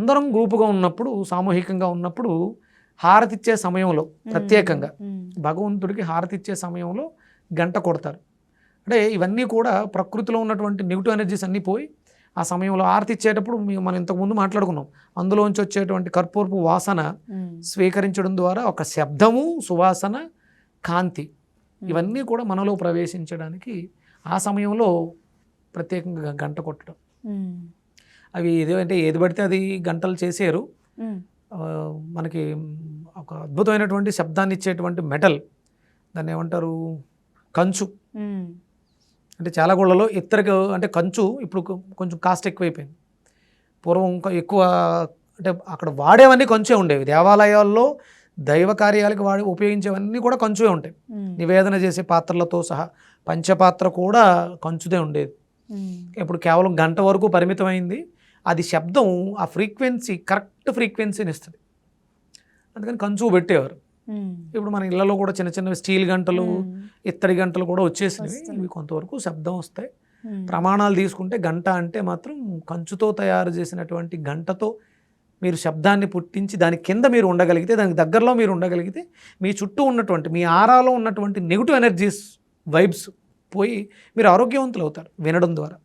అందరం గ్రూపుగా ఉన్నప్పుడు, సామూహికంగా ఉన్నప్పుడు హారతిచ్చే సమయంలో ప్రత్యేకంగా భగవంతుడికి హారతిచ్చే సమయంలో గంట కొడతారు. అంటే ఇవన్నీ కూడా ప్రకృతిలో ఉన్నటువంటి నెగిటివ్ ఎనర్జీస్ అన్నీ పోయి ఆ సమయంలో హారతి ఇచ్చేటప్పుడు మనం ఇంతకుముందు మాట్లాడుకున్నాం, అందులోంచి వచ్చేటువంటి కర్పూరపు వాసన స్వీకరించడం ద్వారా ఒక శబ్దము, సువాసన, కాంతి ఇవన్నీ కూడా మనలో ప్రవేశించడానికి ఆ సమయంలో ప్రత్యేకంగా గంట కొట్టడం. అవి ఏదంటే ఏది పడితే అది గంటలు చేసారు. మనకి ఒక అద్భుతమైనటువంటి శబ్దాన్ని ఇచ్చేటువంటి మెటల్, దాన్ని ఏమంటారు, కంచు. అంటే చాలా గుళ్ళలో ఇత్తడికి, అంటే కంచు ఇప్పుడు కొంచెం కాస్ట్ ఎక్కువైపోయింది. పూర్వం ఇంకా ఎక్కువ, అంటే అక్కడ వాడేవన్నీ కంచే ఉండేవి. దేవాలయాల్లో దైవ కార్యాలకు ఉపయోగించేవన్నీ కూడా కంచువే ఉంటాయి. నివేదన చేసే పాత్రలతో సహా పంచపాత్ర కూడా కంచుదే ఉండేది. ఇప్పుడు కేవలం గంట వరకు పరిమితమైంది. అది శబ్దం, ఆ ఫ్రీక్వెన్సీ కరెక్ట్ ఫ్రీక్వెన్సీని ఇస్తుంది. అందుకని కంచు పెట్టేవారు. ఇప్పుడు మన ఇళ్లలో కూడా చిన్న చిన్న స్టీల్ గంటలు, ఇత్తడి గంటలు కూడా వచ్చేసినవి. ఇవి కొంతవరకు శబ్దం వస్తాయి. ప్రమాణాలు తీసుకుంటే గంట అంటే మాత్రం కంచుతో తయారు చేసినటువంటి గంటతో మీరు శబ్దాన్ని పుట్టించి దాని కింద మీరు ఉండగలిగితే, దానికి దగ్గరలో మీరు ఉండగలిగితే, మీ చుట్టూ ఉన్నటువంటి, మీ ఆరాలో ఉన్నటువంటి నెగిటివ్ ఎనర్జీస్, వైబ్స్ పోయి మీరు ఆరోగ్యవంతులు అవుతారు వినడం ద్వారా.